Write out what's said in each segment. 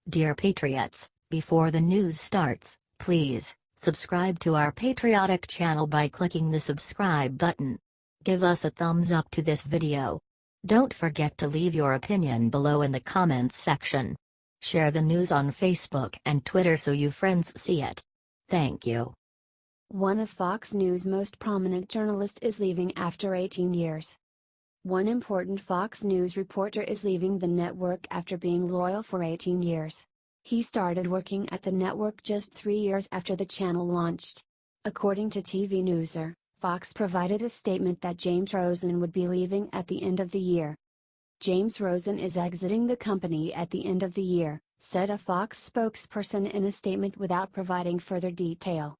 Dear Patriots, before the news starts, please subscribe to our patriotic channel by clicking the subscribe button. Give us a thumbs up to this video. Don't forget to leave your opinion below in the comments section. Share the news on Facebook and Twitter so your friends see it. Thank you. One of Fox News' most prominent journalists is leaving after 18 years. One important Fox News reporter is leaving the network after being loyal for 18 years. He started working at the network just 3 years after the channel launched. According to TVNewser, Fox provided a statement that James Rosen would be leaving at the end of the year. James Rosen is exiting the company at the end of the year, said a Fox spokesperson in a statement without providing further detail.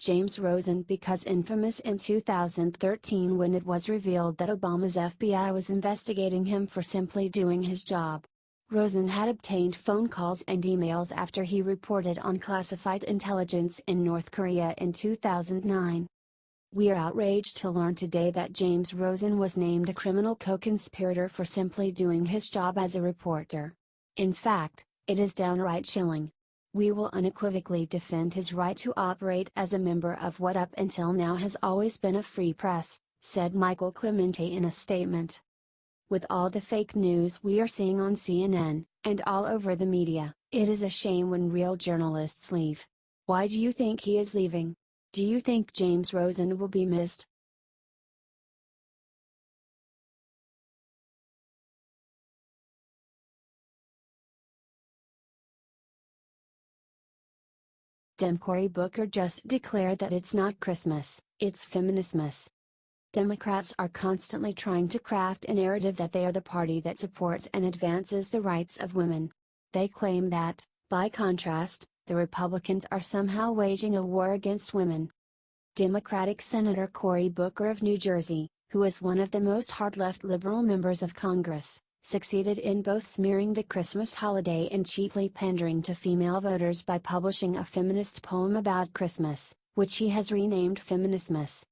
James Rosen becomes infamous in 2013 when it was revealed that Obama's FBI was investigating him for simply doing his job. Rosen had obtained phone calls and emails after he reported on classified intelligence in North Korea in 2009. We are outraged to learn today that James Rosen was named a criminal co-conspirator for simply doing his job as a reporter. In fact, it is downright chilling. We will unequivocally defend his right to operate as a member of what up until now has always been a free press, said Michael Clemente in a statement. With all the fake news we are seeing on CNN, and all over the media, it is a shame when real journalists leave. Why do you think he is leaving? Do you think James Rosen will be missed? Dem Cory Booker just declared that it's not Christmas, it's Feminismus. Democrats are constantly trying to craft a narrative that they are the party that supports and advances the rights of women. They claim that, by contrast, the Republicans are somehow waging a war against women. Democratic Senator Cory Booker of New Jersey, who is one of the most hard-left liberal members of Congress, succeeded in both smearing the Christmas holiday and cheaply pandering to female voters by publishing a feminist poem about Christmas, which he has renamed Feminismus.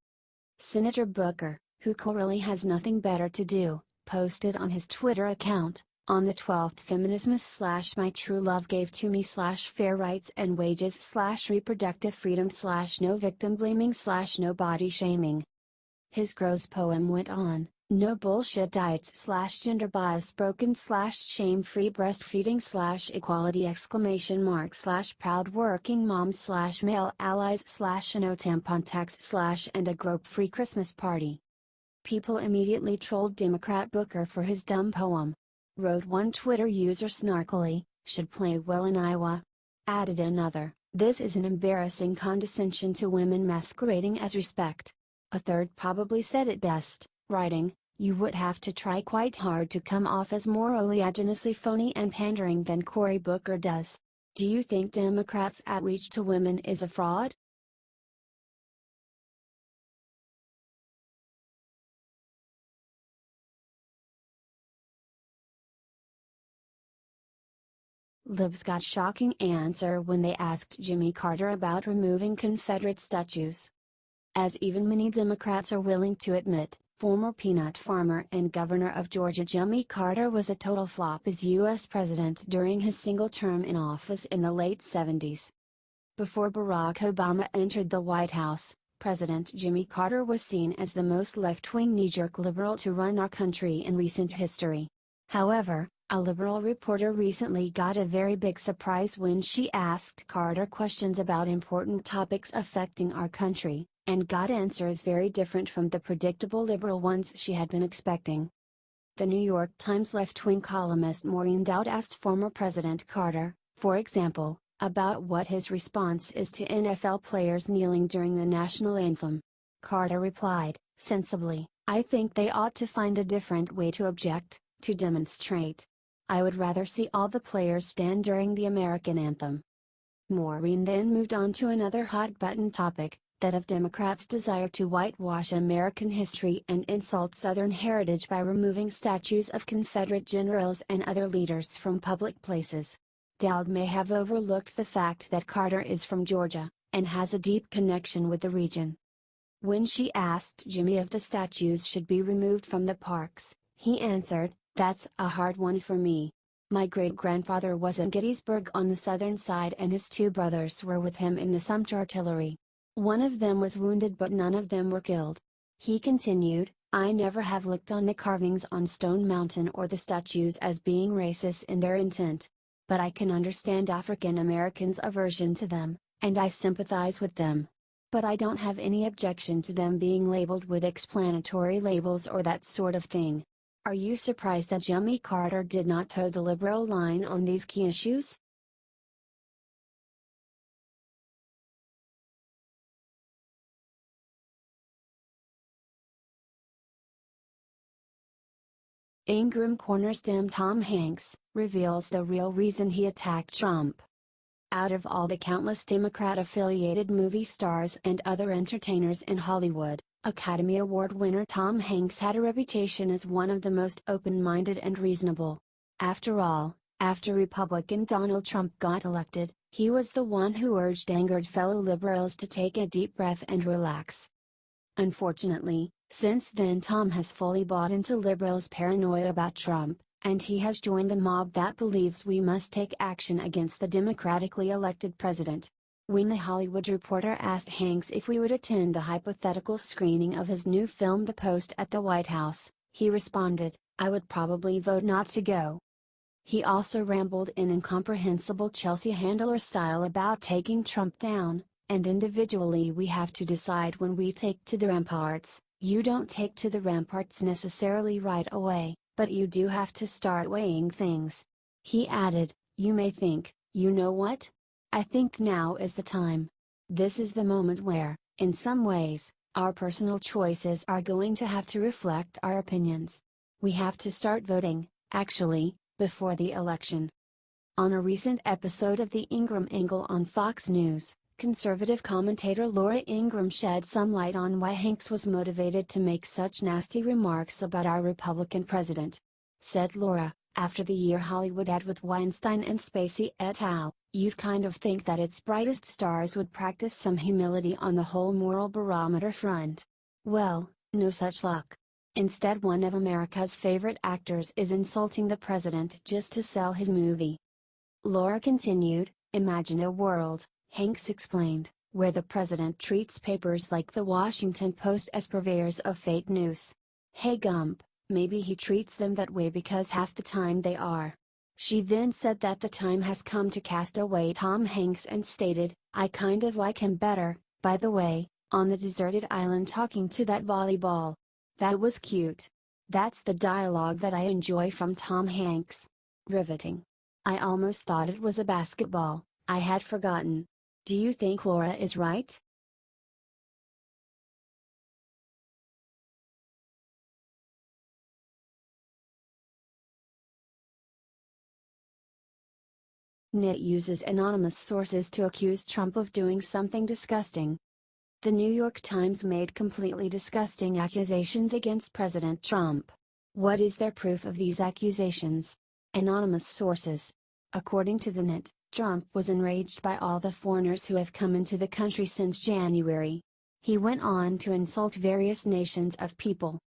Senator Booker, who clearly has nothing better to do, posted on his Twitter account, on the 12th Feminismus/My True Love Gave to Me /Fair Rights and Wages/Reproductive Freedom /No Victim Blaming/No Body Shaming. His gross poem went on, no bullshit diets/gender bias broken/shame free breastfeeding/equality !proud working moms/male allies/no tampon tax/ and a grope free Christmas party. People immediately trolled Democrat Booker for his dumb poem. Wrote one Twitter user snarkily, should play well in Iowa. Added another, this is an embarrassing condescension to women masquerading as respect. A third probably said it best, writing, you would have to try quite hard to come off as more oleaginously phony and pandering than Cory Booker does. Do you think Democrats' outreach to women is a fraud? Libs got shocking answer when they asked Jimmy Carter about removing Confederate statues. As even many Democrats are willing to admit, former peanut farmer and governor of Georgia Jimmy Carter was a total flop as U.S. president during his single term in office in the late 70s. Before Barack Obama entered the White House, President Jimmy Carter was seen as the most left-wing knee-jerk liberal to run our country in recent history. However, a liberal reporter recently got a very big surprise when she asked Carter questions about important topics affecting our country, and got answers very different from the predictable liberal ones she had been expecting. The New York Times left-wing columnist Maureen Dowd asked former President Carter, for example, about what his response is to NFL players kneeling during the national anthem. Carter replied, sensibly, I think they ought to find a different way to object, to demonstrate. I would rather see all the players stand during the American anthem. Maureen then moved on to another hot-button topic, that of Democrats' desire to whitewash American history and insult Southern heritage by removing statues of Confederate generals and other leaders from public places. Dowd may have overlooked the fact that Carter is from Georgia, and has a deep connection with the region. When she asked Jimmy if the statues should be removed from the parks, he answered, that's a hard one for me. My great-grandfather was in Gettysburg on the southern side and his two brothers were with him in the Sumter artillery. One of them was wounded but none of them were killed. He continued, I never have looked on the carvings on Stone Mountain or the statues as being racist in their intent. But I can understand African Americans' aversion to them, and I sympathize with them. But I don't have any objection to them being labeled with explanatory labels or that sort of thing. Are you surprised that Jimmy Carter did not toe the liberal line on these key issues? Ingram corners Dem Tom Hanks, reveals the real reason he attacked Trump. Out of all the countless Democrat-affiliated movie stars and other entertainers in Hollywood, Academy Award winner Tom Hanks had a reputation as one of the most open-minded and reasonable. After all, after Republican Donald Trump got elected, he was the one who urged angered fellow liberals to take a deep breath and relax. Unfortunately, since then Tom has fully bought into liberals' paranoia about Trump, and he has joined the mob that believes we must take action against the democratically elected president. When The Hollywood Reporter asked Hanks if we would attend a hypothetical screening of his new film The Post at the White House, he responded, I would probably vote not to go. He also rambled in incomprehensible Chelsea Handler style about taking Trump down, and individually we have to decide when we take to the ramparts. You don't take to the ramparts necessarily right away, but you do have to start weighing things. He added, you may think, you know what? I think now is the time. This is the moment where, in some ways, our personal choices are going to have to reflect our opinions. We have to start voting, actually, before the election. On a recent episode of The Ingram Angle on Fox News, conservative commentator Laura Ingram shed some light on why Hanks was motivated to make such nasty remarks about our Republican president. Said Laura, after the year Hollywood had with Weinstein and Spacey et al., you'd kind of think that its brightest stars would practice some humility on the whole moral barometer front. Well, no such luck. Instead, one of America's favorite actors is insulting the president just to sell his movie. Laura continued, imagine a world, Hanks explained, where the president treats papers like the Washington Post as purveyors of fake news. Hey Gump, maybe he treats them that way because half the time they are. She then said that the time has come to cast away Tom Hanks and stated, I kind of like him better, by the way, on the deserted island talking to that volleyball. That was cute. That's the dialogue that I enjoy from Tom Hanks. Riveting. I almost thought it was a basketball, I had forgotten. Do you think Laura is right? NIT uses anonymous sources to accuse Trump of doing something disgusting. The New York Times made completely disgusting accusations against President Trump. What is their proof of these accusations? Anonymous sources. According to the NIT, Trump was enraged by all the foreigners who have come into the country since January. He went on to insult various nations of people.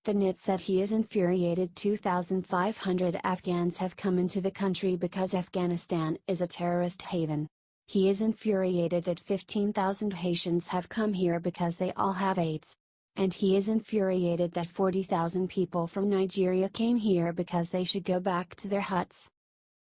The NIT said he is infuriated 2,500 Afghans have come into the country because Afghanistan is a terrorist haven. He is infuriated that 15,000 Haitians have come here because they all have AIDS. And he is infuriated that 40,000 people from Nigeria came here because they should go back to their huts.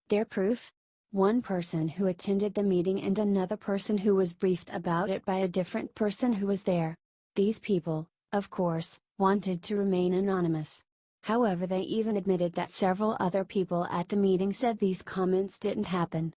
Their proof? One person who attended the meeting and another person who was briefed about it by a different person who was there. These people, of course, wanted to remain anonymous. However, they even admitted that several other people at the meeting said these comments didn't happen.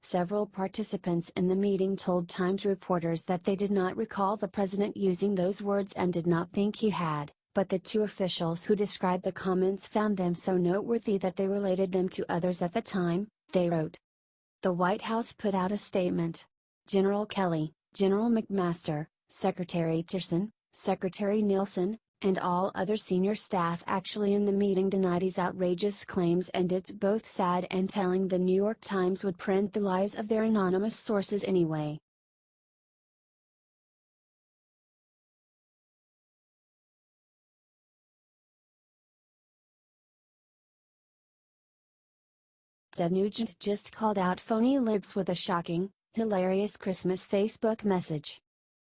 Several participants in the meeting told Times reporters that they did not recall the president using those words and did not think he had, but the two officials who described the comments found them so noteworthy that they related them to others at the time, they wrote. The White House put out a statement. General Kelly, General McMaster, Secretary Tillerson, Secretary Nielsen, and all other senior staff actually in the meeting denied these outrageous claims, and it's both sad and telling the New York Times would print the lies of their anonymous sources anyway. Ted Nugent just called out phony libs with a shocking, hilarious Christmas Facebook message.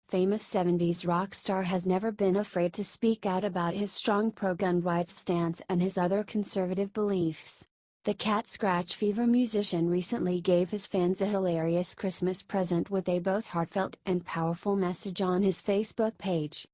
Famous 70s rock star has never been afraid to speak out about his strong pro-gun rights stance and his other conservative beliefs. The Cat Scratch Fever musician recently gave his fans a hilarious Christmas present with a both heartfelt and powerful message on his Facebook page.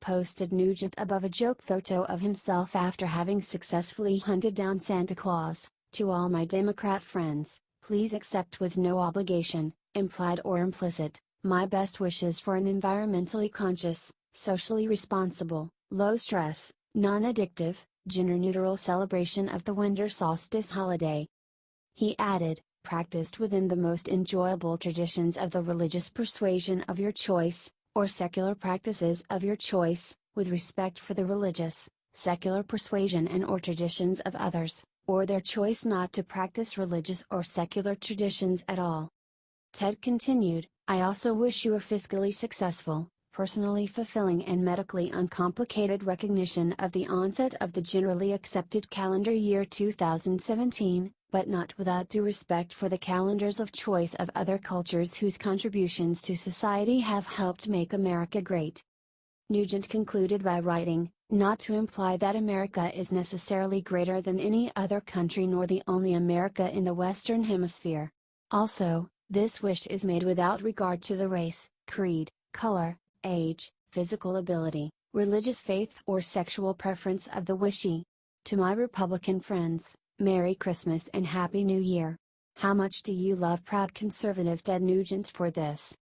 Posted Nugent above a joke photo of himself after having successfully hunted down Santa Claus. To all my Democrat friends, please accept with no obligation, implied or implicit, my best wishes for an environmentally conscious, socially responsible, low-stress, non-addictive, gender-neutral celebration of the winter solstice holiday. He added, practiced within the most enjoyable traditions of the religious persuasion of your choice, or secular practices of your choice, with respect for the religious, secular persuasion and/or traditions of others, or their choice not to practice religious or secular traditions at all. Ted continued, I also wish you a fiscally successful, personally fulfilling and medically uncomplicated recognition of the onset of the generally accepted calendar year 2017, but not without due respect for the calendars of choice of other cultures whose contributions to society have helped make America great. Nugent concluded by writing, not to imply that America is necessarily greater than any other country nor the only America in the Western Hemisphere. Also, this wish is made without regard to the race, creed, color, age, physical ability, religious faith or sexual preference of the wishee. To my Republican friends, Merry Christmas and Happy New Year. How much do you love proud conservative Ted Nugent for this?